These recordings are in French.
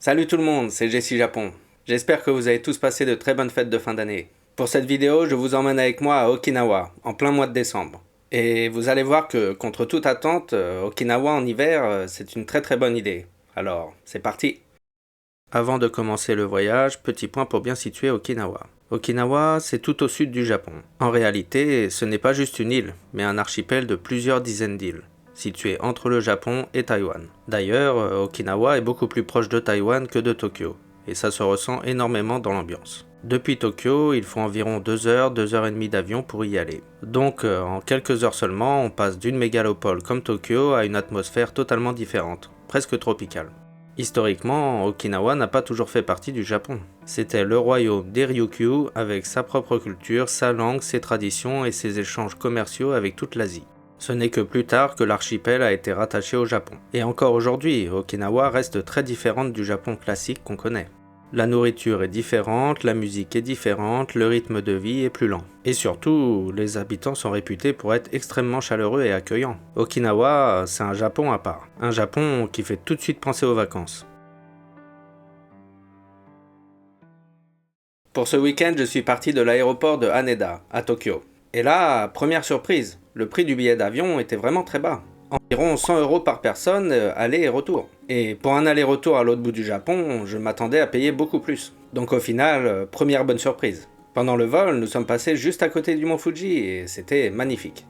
Salut tout le monde, c'est Jessie Japon. J'espère que vous avez tous passé de très bonnes fêtes de fin d'année. Pour cette vidéo, je vous emmène avec moi à Okinawa, en plein mois de décembre. Et vous allez voir que, contre toute attente, Okinawa en hiver, c'est une très bonne idée. Alors, c'est parti! Avant de commencer le voyage, petit point pour bien situer Okinawa. Okinawa, c'est tout au sud du Japon. En réalité, ce n'est pas juste une île, mais un archipel de plusieurs dizaines d'îles, situé entre le Japon et Taïwan. D'ailleurs, Okinawa est beaucoup plus proche de Taïwan que de Tokyo, et ça se ressent énormément dans l'ambiance. Depuis Tokyo, il faut environ 2 heures, 2 heures et demie d'avion pour y aller. Donc, en quelques heures seulement, on passe d'une mégalopole comme Tokyo à une atmosphère totalement différente, presque tropicale. Historiquement, Okinawa n'a pas toujours fait partie du Japon. C'était le royaume des Ryukyu avec sa propre culture, sa langue, ses traditions et ses échanges commerciaux avec toute l'Asie. Ce n'est que plus tard que l'archipel a été rattaché au Japon. Et encore aujourd'hui, Okinawa reste très différente du Japon classique qu'on connaît. La nourriture est différente, la musique est différente, le rythme de vie est plus lent. Et surtout, les habitants sont réputés pour être extrêmement chaleureux et accueillants. Okinawa, c'est un Japon à part. Un Japon qui fait tout de suite penser aux vacances. Pour ce week-end, je suis parti de l'aéroport de Haneda, à Tokyo. Et là, première surprise, le prix du billet d'avion était vraiment très bas. Environ 100 € par personne, aller et retour. Et pour un aller-retour à l'autre bout du Japon, je m'attendais à payer beaucoup plus. Donc au final, première bonne surprise. Pendant le vol, nous sommes passés juste à côté du mont Fuji et c'était magnifique.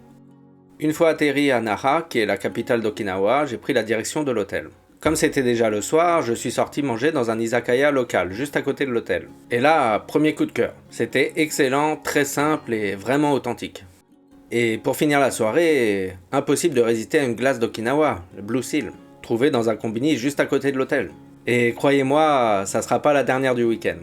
Une fois atterri à Naha, qui est la capitale d'Okinawa, j'ai pris la direction de l'hôtel. Comme c'était déjà le soir, je suis sorti manger dans un izakaya local, juste à côté de l'hôtel. Et là, premier coup de cœur. C'était excellent, très simple et vraiment authentique. Et pour finir la soirée, impossible de résister à une glace d'Okinawa, le Blue Seal, trouvée dans un combini juste à côté de l'hôtel. Et croyez-moi, ça sera pas la dernière du week-end.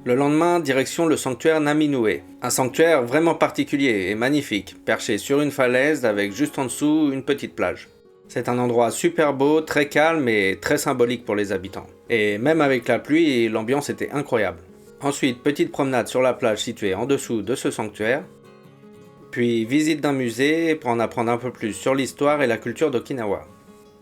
Le lendemain, direction le sanctuaire Naminue, un sanctuaire vraiment particulier et magnifique, perché sur une falaise avec juste en dessous une petite plage. C'est un endroit super beau, très calme et très symbolique pour les habitants. Et même avec la pluie, l'ambiance était incroyable. Ensuite, petite promenade sur la plage située en dessous de ce sanctuaire, puis visite d'un musée pour en apprendre un peu plus sur l'histoire et la culture d'Okinawa.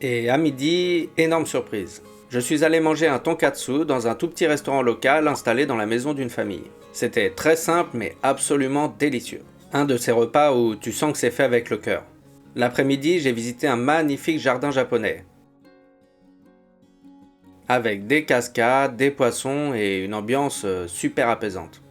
Et à midi, énorme surprise. Je suis allé manger un tonkatsu dans un tout petit restaurant local installé dans la maison d'une famille. C'était très simple mais absolument délicieux. Un de ces repas où tu sens que c'est fait avec le cœur. L'après-midi, j'ai visité un magnifique jardin japonais. Avec des cascades, des poissons et une ambiance super apaisante.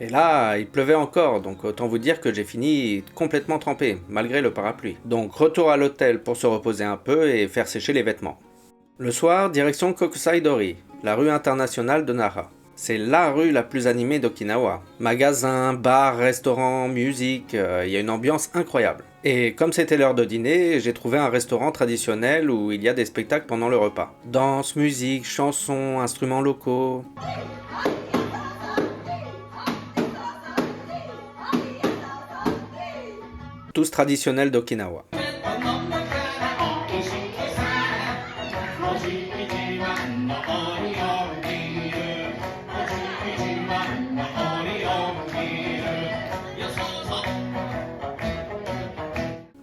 Et là, il pleuvait encore, donc autant vous dire que j'ai fini complètement trempé, malgré le parapluie. Donc retour à l'hôtel pour se reposer un peu et faire sécher les vêtements. Le soir, direction Kokusai-dori, la rue internationale de Nara. C'est la rue la plus animée d'Okinawa. Magasins, bars, restaurants, musique, il y a une ambiance incroyable. Et comme c'était l'heure de dîner, j'ai trouvé un restaurant traditionnel où il y a des spectacles pendant le repas. Danse, musique, chansons, instruments locaux... tous traditionnels d'Okinawa.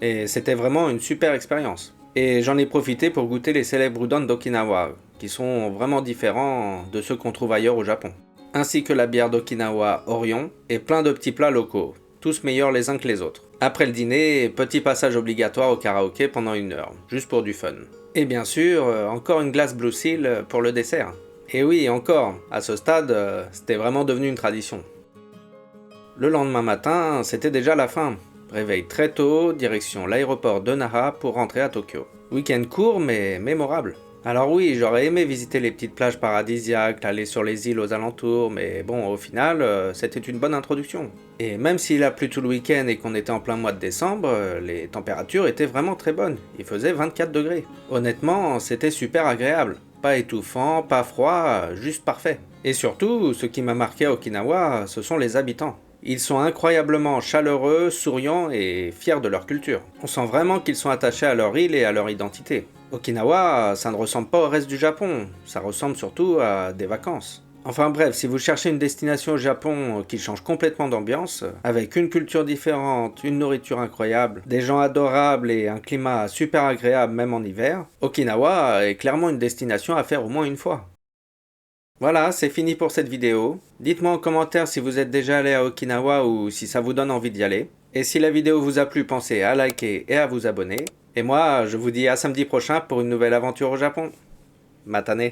Et c'était vraiment une super expérience. Et j'en ai profité pour goûter les célèbres udon d'Okinawa, qui sont vraiment différents de ceux qu'on trouve ailleurs au Japon. Ainsi que la bière d'Okinawa Orion et plein de petits plats locaux, tous meilleurs les uns que les autres. Après le dîner, petit passage obligatoire au karaoké pendant 1 heure, juste pour du fun. Et bien sûr, encore une glace Blue Seal pour le dessert. Et oui, encore, à ce stade, c'était vraiment devenu une tradition. Le lendemain matin, c'était déjà la fin. Réveil très tôt, direction l'aéroport de Nara pour rentrer à Tokyo. Week-end court mais mémorable. Alors oui, j'aurais aimé visiter les petites plages paradisiaques, aller sur les îles aux alentours, mais bon, au final, c'était une bonne introduction. Et même s'il a plu tout le week-end et qu'on était en plein mois de décembre, les températures étaient vraiment très bonnes. Il faisait 24 degrés. Honnêtement, c'était super agréable. Pas étouffant, pas froid, juste parfait. Et surtout, ce qui m'a marqué à Okinawa, ce sont les habitants. Ils sont incroyablement chaleureux, souriants et fiers de leur culture. On sent vraiment qu'ils sont attachés à leur île et à leur identité. Okinawa, ça ne ressemble pas au reste du Japon, ça ressemble surtout à des vacances. Enfin bref, si vous cherchez une destination au Japon qui change complètement d'ambiance, avec une culture différente, une nourriture incroyable, des gens adorables et un climat super agréable même en hiver, Okinawa est clairement une destination à faire au moins une fois. Voilà, c'est fini pour cette vidéo. Dites-moi en commentaire si vous êtes déjà allé à Okinawa ou si ça vous donne envie d'y aller. Et si la vidéo vous a plu, pensez à liker et à vous abonner. Et moi, je vous dis à samedi prochain pour une nouvelle aventure au Japon. Matane.